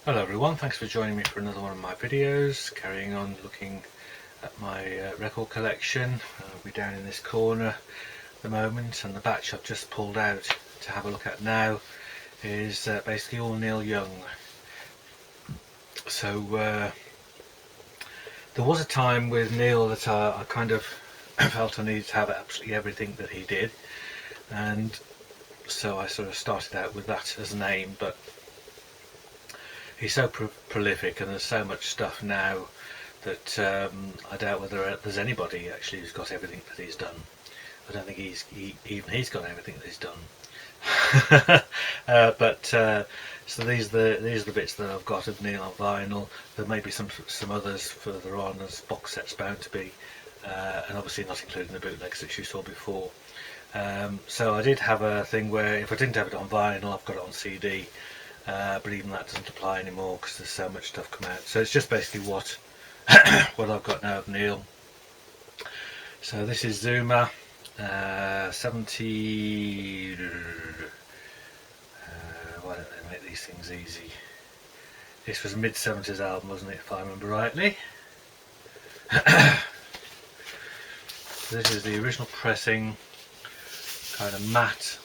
Hello everyone, thanks for joining me for another one of my videos, carrying on looking at my record collection. We're down in this corner at the moment, and the batch I've just pulled out to have a look at now is basically all Neil Young. So there was a time with Neil that I kind of felt I needed to have absolutely everything that he did, and so I sort of started out with that as an aim, but he's so prolific and there's so much stuff now that I doubt whether there's anybody actually who's got everything that he's done. I don't think even he's got everything that he's done. So these are the bits that I've got of Neil on vinyl. There may be some others further on as box sets bound to be, and obviously not including the bootlegs that you saw before. So I did have a thing where if I didn't have it on vinyl, I've got it on CD. But even that doesn't apply anymore because there's so much stuff come out. So it's just basically what what I've got now of Neil. So this is Zuma 70. Why don't they make these things easy? This was a mid-70s album, wasn't it, if I remember rightly? This is the original pressing, kind of matte,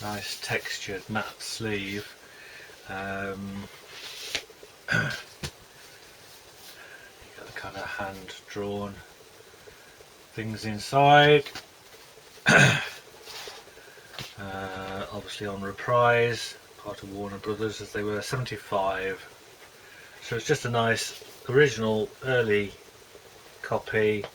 nice textured matte sleeve. You got the kind of hand drawn things inside. Obviously on Reprise, part of Warner Brothers as they were, 75. So it's just a nice original early copy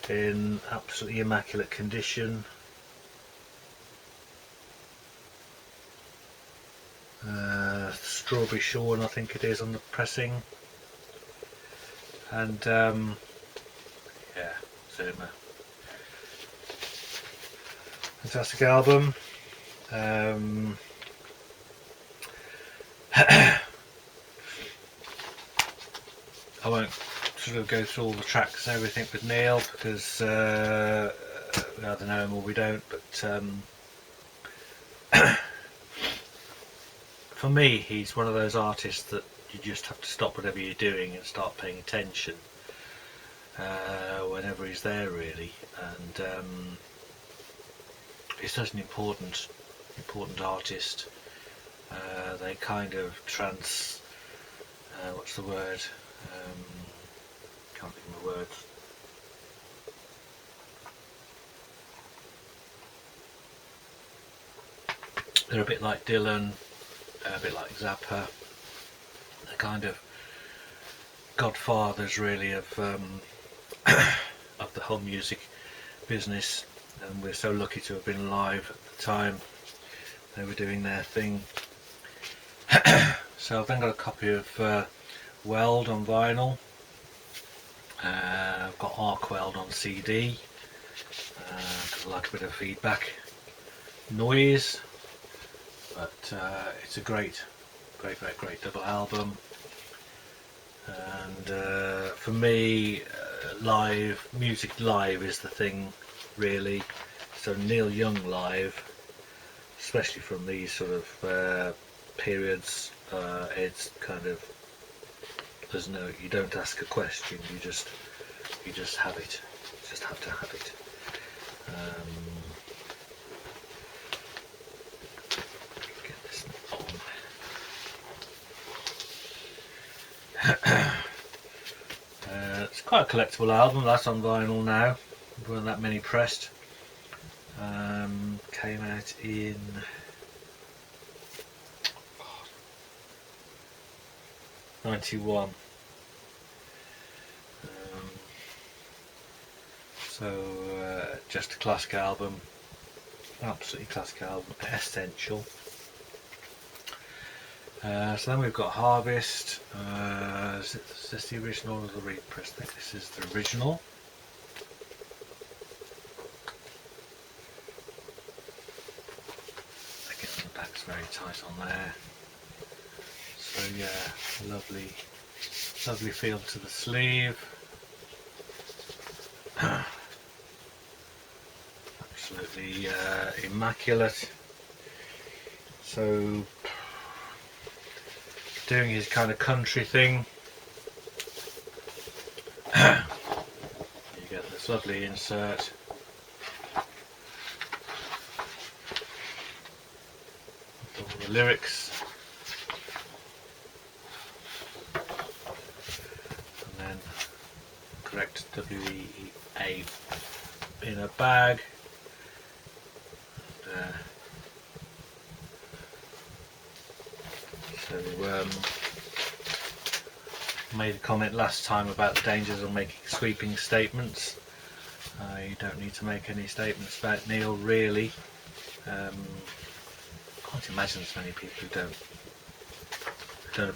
in absolutely immaculate condition. Strawberry Shorn, I think it is, on the pressing, and yeah, Zuma. Fantastic album. I won't sort of go through all the tracks and everything with Neil because we either know him or we don't, but for me, he's one of those artists that you just have to stop whatever you're doing and start paying attention whenever he's there, really. And he's such an important artist. They kind of what's the word? Can't think of the words. They're a bit like Dylan, a bit like Zappa. They're kind of godfathers, really, of of the whole music business, and we're so lucky to have been alive at the time they were doing their thing. So I've then got a copy of Weld on vinyl. I've got Arkweld on CD because I like a bit of feedback noise, but it's a great double album. And for me, music live is the thing, really. So Neil Young live, especially from these sort of periods, it's kind of, you don't ask a question, you just have it. You just have to have it. Get this on. It's quite a collectible album. That's on vinyl now. There weren't that many pressed. Came out in 91. So just a classic album, absolutely classic album, essential. So then we've got Harvest. Is this the original or the repress? I think this is the original. Again, the back's very tight on there. So yeah, lovely feel to the sleeve. Absolutely immaculate. So doing his kind of country thing. You get this lovely insert. All the lyrics. And then correct WEA in a bag. So made a comment last time about the dangers of making sweeping statements. You don't need to make any statements about Neil, really. Can't imagine there's many people who don't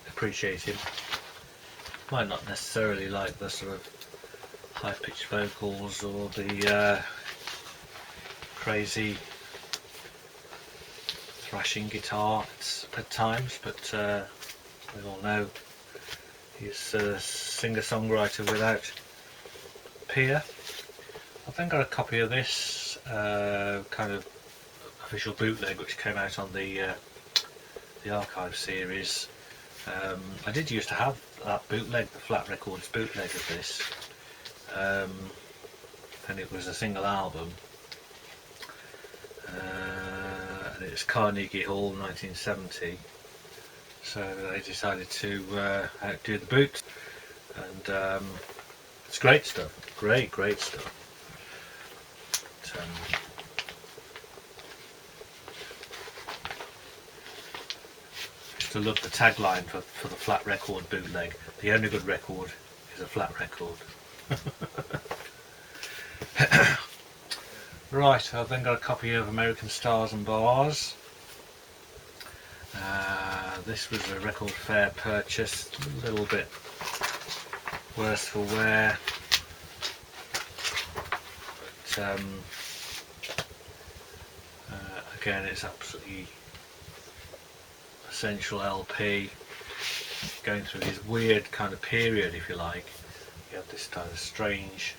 appreciate him. Might not necessarily like the sort of high-pitched vocals or the crazy thrashing guitar at times, but we all know he's a singer-songwriter without peer. I've then got a copy of this kind of official bootleg which came out on the archive series. I did used to have that bootleg, the Flat Records bootleg of this, and it was a single album, and it was Carnegie Hall 1970, so they decided to outdo the boot, and it's great stuff, great stuff. But, to look the tagline for the Flat Record bootleg: the only good record is a flat record. Right, I've then got a copy of American Stars and Bars. This was a record fair purchase, a little bit worse for wear, but again, it's absolutely essential LP, going through this weird kind of period, if you like. You have this kind of strange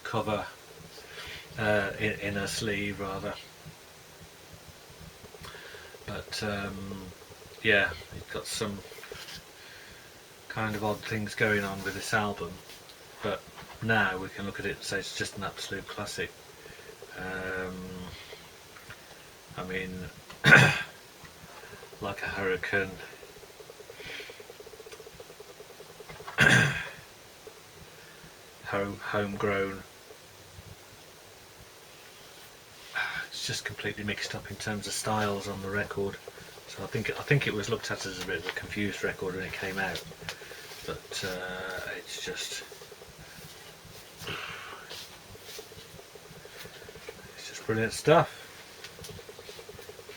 cover, inner sleeve rather, but yeah, you've got some kind of odd things going on with this album, but now we can look at it and say it's just an absolute classic. I mean, Like a Hurricane, Homegrown. It's just completely mixed up in terms of styles on the record. So I think it was looked at as a bit of a confused record when it came out, but it's just brilliant stuff.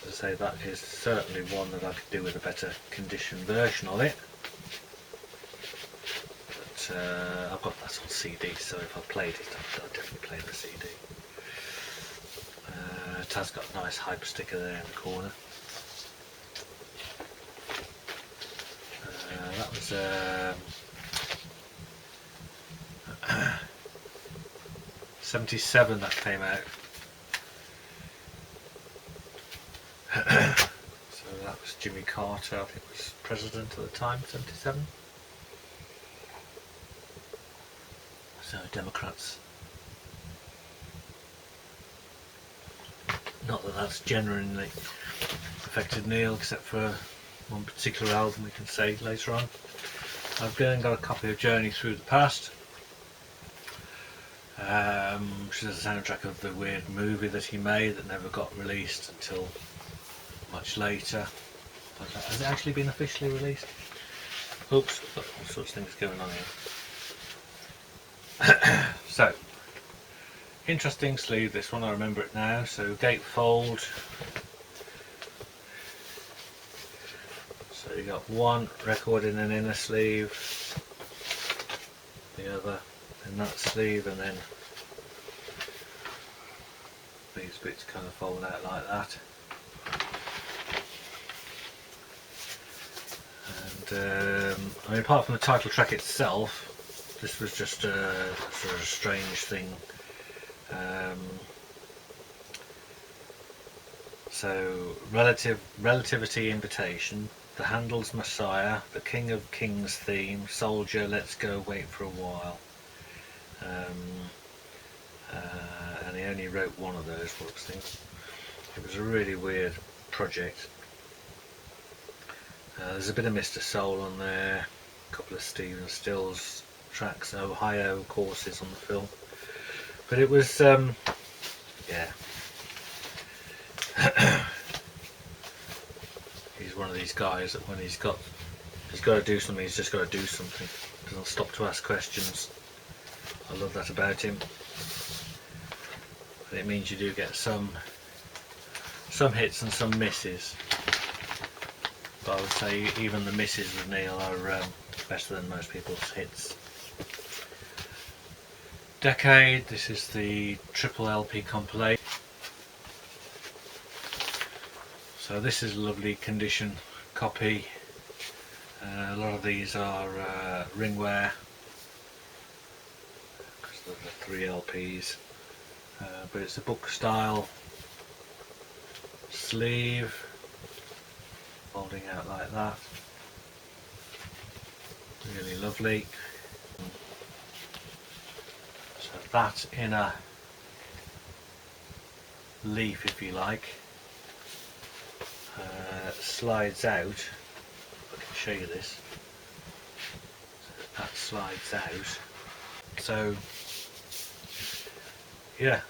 As I say, that is certainly one that I could do with a better condition version of it. But I've got that on CD, so if I played it, I'd definitely play the CD. It has got a nice hype sticker there in the corner. That was 77 that came out. So that was Jimmy Carter, I think was president at the time, 77. So Democrats. Not that that's genuinely affected Neil, except for one particular album we can say later on. I've then got a copy of Journey Through the Past, which is a soundtrack of the weird movie that he made that never got released until much later. But has it actually been officially released? Oops, we've got all sorts of things going on here. So, interesting sleeve, this one, I remember it now. So gatefold. So you got one record in an inner sleeve, the other in that sleeve, and then these bits kind of fold out like that. And I mean, apart from the title track itself, this was just a sort of strange thing. So relativity invitation, the Handel's Messiah, the King of Kings theme, Soldier, Let's Go, Wait for a While. And he only wrote one of those books. It was a really weird project. There's a bit of Mr. Soul on there, a couple of Stephen Stills tracks, Ohio courses on the film. But it was, yeah. He's one of these guys that when he's got to do something, he's just got to do something. Doesn't stop to ask questions. I love that about him. But it means you do get some hits and some misses. But I would say even the misses with Neil are better than most people's hits. Decade, this is the triple LP compilation. So this is a lovely condition copy. A lot of these are ringware, because they're the 3 LPs. But it's a book style sleeve, folding out like that. Really lovely. So that inner leaf, if you like, slides out. I can show you this. So that slides out. So yeah,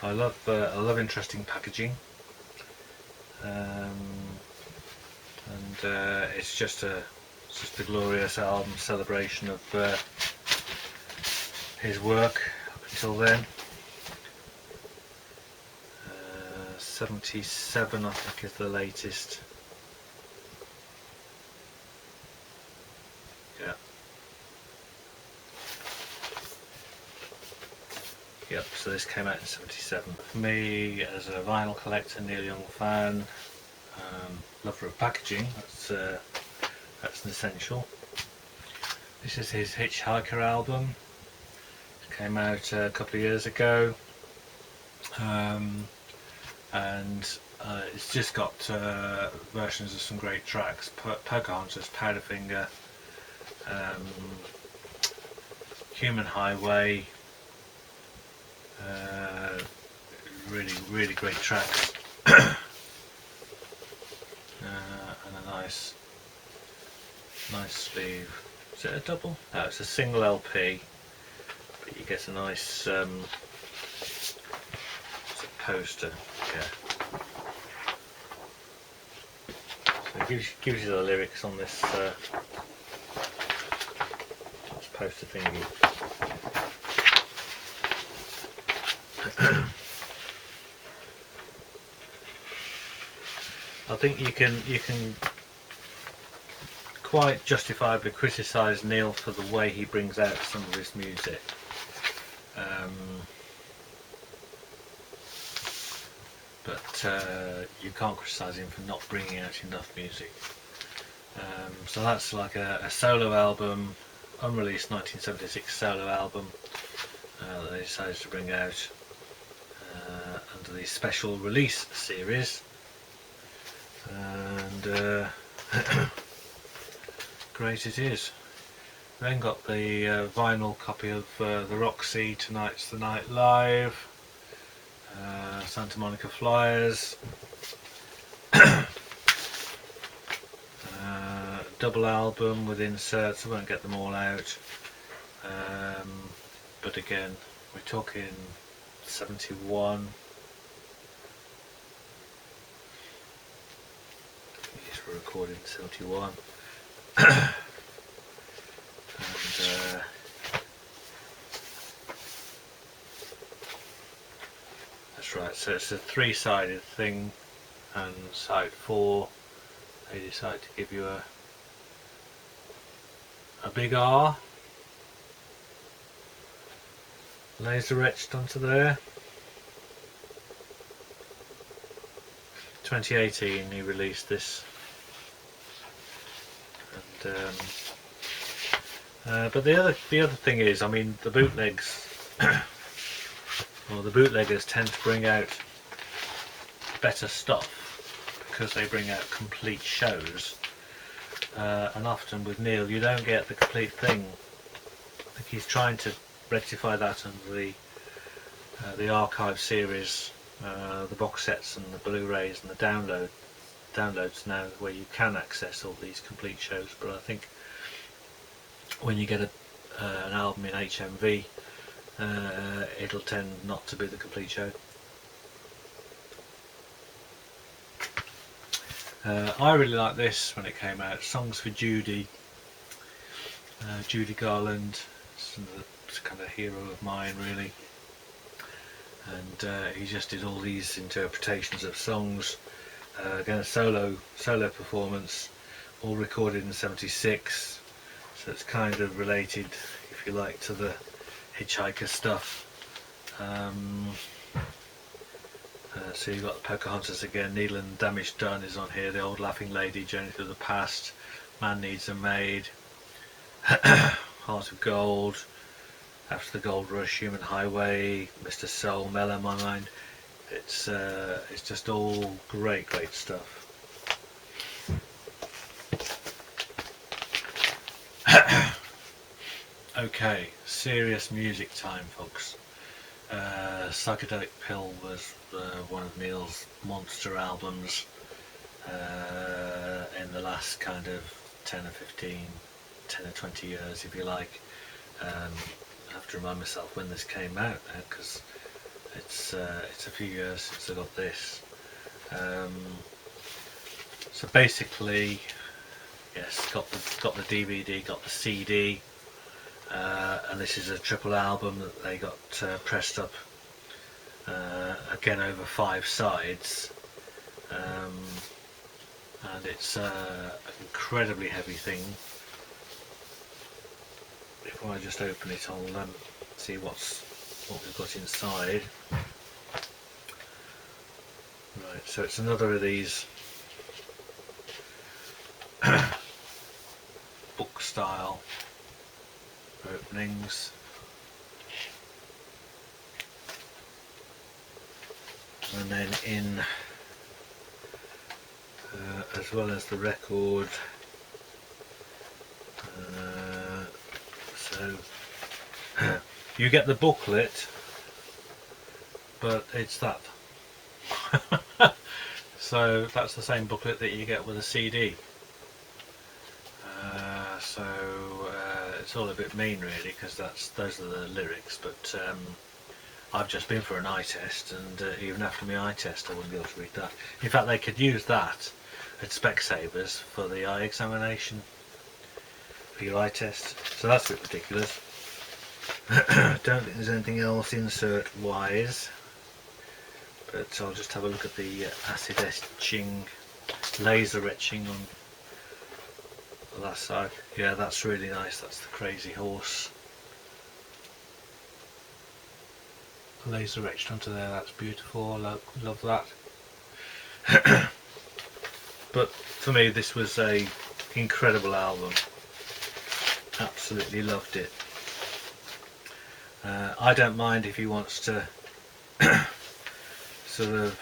I love interesting packaging, and it's just a glorious album celebration of his work up until then. 77 I think is the latest. Yeah. Yep, so this came out in 77. For me, as a vinyl collector, Neil Young fan, love for packaging, that's an essential. This is his Hitchhiker album. It came out a couple of years ago. And it's just got versions of some great tracks. Pocahontas, Powderfinger, Human Highway, really great tracks. And a nice sleeve. Is it a double? No, it's a single LP, but you get a nice poster. Yeah. So it gives you the lyrics on this poster thingy. I think you can quite justifiably criticise Neil for the way he brings out some of his music. But you can't criticise him for not bringing out enough music. So that's like a solo album, unreleased 1976 solo album that they decided to bring out under the special release series. And great it is. Then got the vinyl copy of the Roxy, Tonight's the Night Live, Santa Monica Flyers, double album with inserts. I won't get them all out, but again, we're talking 71. These were recorded in 71. And that's right, so it's a 3-sided thing, and side 4 they decide to give you a big R laser etched onto there. 2018 he released this, and but the other thing is, I mean, the bootlegs or the bootleggers tend to bring out better stuff because they bring out complete shows, and often with Neil you don't get the complete thing. I think he's trying to rectify that under the archive series, the box sets and the Blu-rays and the downloads now, where you can access all these complete shows. But I think when you get an album in HMV, it'll tend not to be the complete show. I really like this when it came out, Songs for Judy. Judy Garland is a kind of hero of mine, really, and he just did all these interpretations of songs. Again, a solo performance, all recorded in '76, so it's kind of related, if you like, to the Hitchhiker stuff. So you've got Pocahontas again, Needle and Damage Done is on here, The Old Laughing Lady, Journey Through the Past, Man Needs a Maid, Heart of Gold, After the Gold Rush, Human Highway, Mr. Soul, Mellow My Mind. It's just all great stuff. Okay, serious music time, folks. Psychedelic Pill was one of Neil's monster albums in the last kind of 10 or 20 years, if you like. I have to remind myself when this came out now, because it's a few years since I got this. So basically, yes, got the DVD, got the CD, and this is a triple album that they got pressed up again over 5 sides, and it's an incredibly heavy thing. Before I just open it, I'll see what we've got inside. Right, so it's another of these book style openings. And then in, as well as the record, so you get the booklet, but it's that. So that's the same booklet that you get with a CD. It's all a bit mean, really, because those are the lyrics. But I've just been for an eye test, and even after my eye test, I wouldn't be able to read that. In fact, they could use that at Specsavers for the eye examination, for your eye test. So that's a bit ridiculous. Don't think there's anything else insert wise, but I'll just have a look at the acid etching, laser etching on that side. Yeah, that's really nice. That's the Crazy Horse laser etched onto there. That's beautiful. Love that. But for me, this was a incredible album. Absolutely loved it. I don't mind if he wants to sort of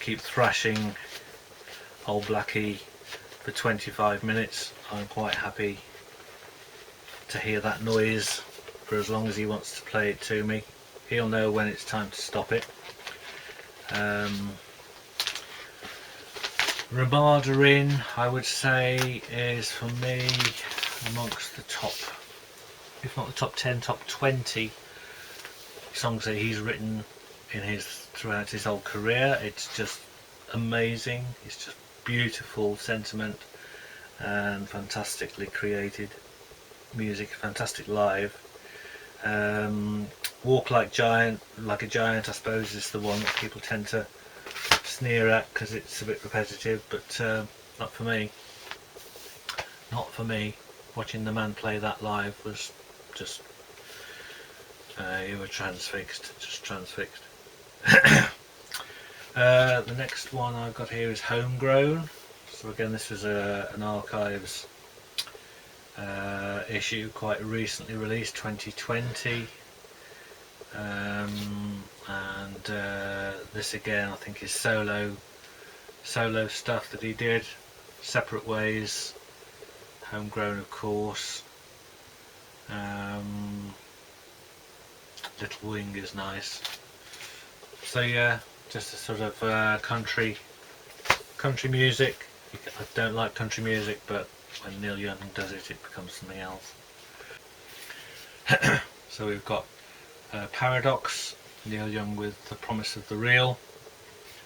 keep thrashing Old Blackie for 25 minutes. I'm quite happy to hear that noise for as long as he wants to play it to me. He'll know when it's time to stop it. Ramada, I would say, is for me amongst the top, if not the top 10, top 20 songs that he's written throughout his whole career. It's just amazing. It's just beautiful sentiment and fantastically created music, fantastic live. Walk Like a Giant, I suppose, is the one that people tend to sneer at because it's a bit repetitive, but not for me. Not for me. Watching the man play that live was just, you were transfixed, just transfixed. The next one I've got here is Homegrown. So again, this was an archives issue, quite recently released, 2020. and this again I think is solo stuff that he did, Separate Ways, Homegrown of course. Little Wing is nice. So yeah, just a sort of country music. I don't like country music, but when Neil Young does it, it becomes something else. So we've got Paradox, Neil Young with The Promise of the Real,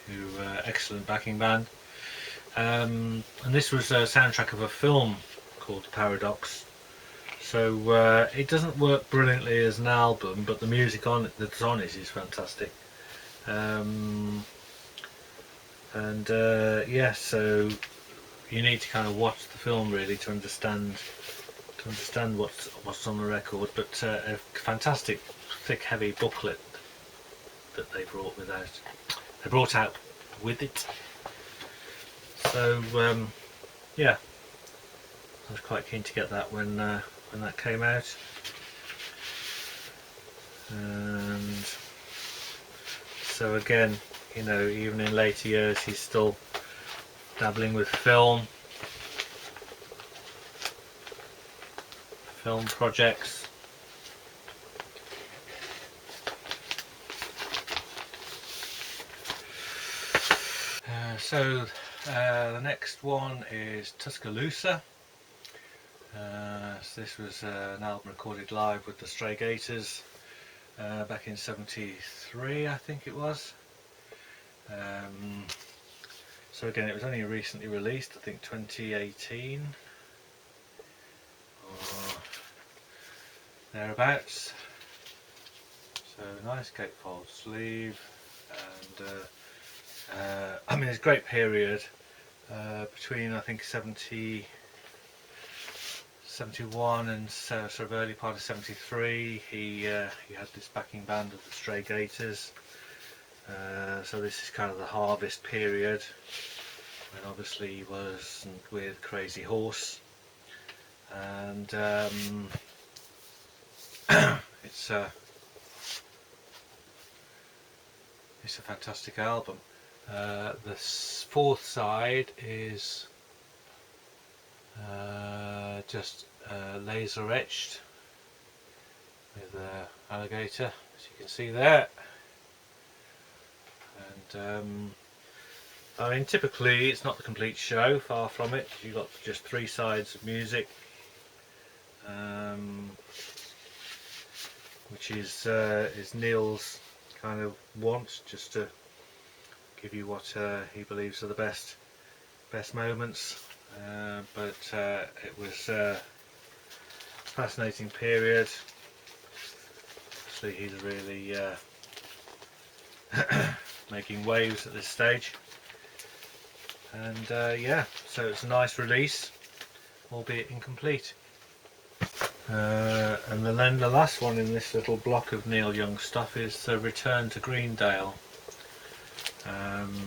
who excellent backing band. And this was a soundtrack of a film called Paradox. So it doesn't work brilliantly as an album, but the music that's on it is fantastic. Yeah, so you need to kind of watch the film really to understand what's on the record. But a fantastic, thick, heavy booklet that they brought out with it. So yeah, I was quite keen to get that when that came out. And so again, you know, even in later years he's still dabbling with film projects. So the next one is Tuscaloosa. So this was an album recorded live with the Stray Gators back in '73, I think it was. So again, it was only recently released, I think 2018 or thereabouts. So nice gatefold sleeve, and I mean, it's a great period between I think 71 and sort of early part of 73. He had this backing band of the Stray Gators. So this is kind of the harvest period, when obviously he wasn't with Crazy Horse, and it's a fantastic album. The fourth side is just laser etched with an alligator, as you can see there. And I mean, typically it's not the complete show, far from it. You've got just 3 sides of music, which is Neil's kind of want, just to give you what he believes are the best moments. But it was a fascinating period. Obviously he's really making waves at this stage, and yeah, so it's a nice release, albeit incomplete. And then the last one in this little block of Neil Young stuff is Return to Greendale.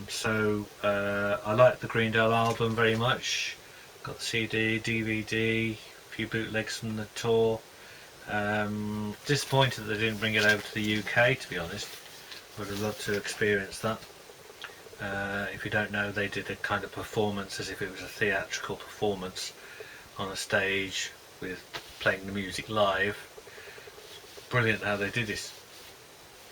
So I like the Greendale album very much. Got the CD, DVD, a few bootlegs from the tour. Disappointed that they didn't bring it over to the UK, to be honest. Would have loved to experience that. If you don't know, they did a kind of performance as if it was a theatrical performance on a stage with playing the music live. Brilliant how they did it.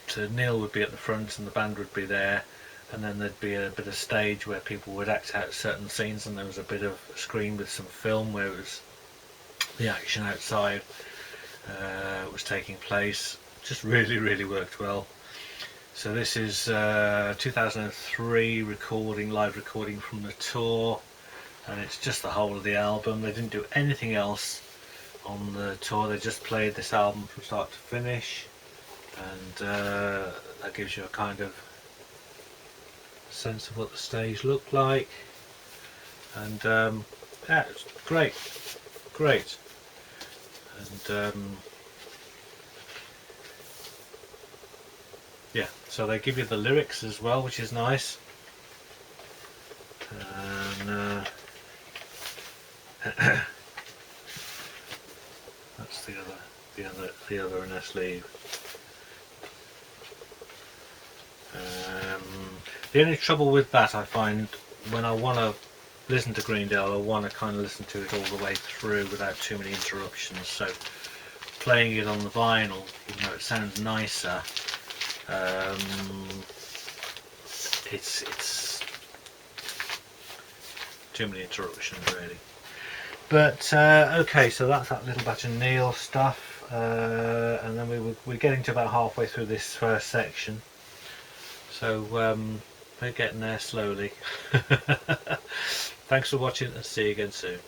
So Neil would be at the front and the band would be there, and then there'd be a bit of stage where people would act out certain scenes, and there was a bit of a screen with some film where it was the action outside was taking place. Just really worked well. So this is 2003 live recording from the tour, and it's just the whole of the album. They didn't do anything else on the tour, they just played this album from start to finish, and that gives you a kind of sense of what the stage looked like. And yeah, it's great. And yeah, so they give you the lyrics as well, which is nice. And that's the other in their sleeve. The only trouble with that, I find, when I want to listen to Greendale, I want to kind of listen to it all the way through without too many interruptions. So playing it on the vinyl, even though it sounds nicer, it's too many interruptions really. But okay, so that's that little batch of Neil stuff, and then we're getting to about halfway through this first section. So we're getting there slowly. Thanks for watching and see you again soon.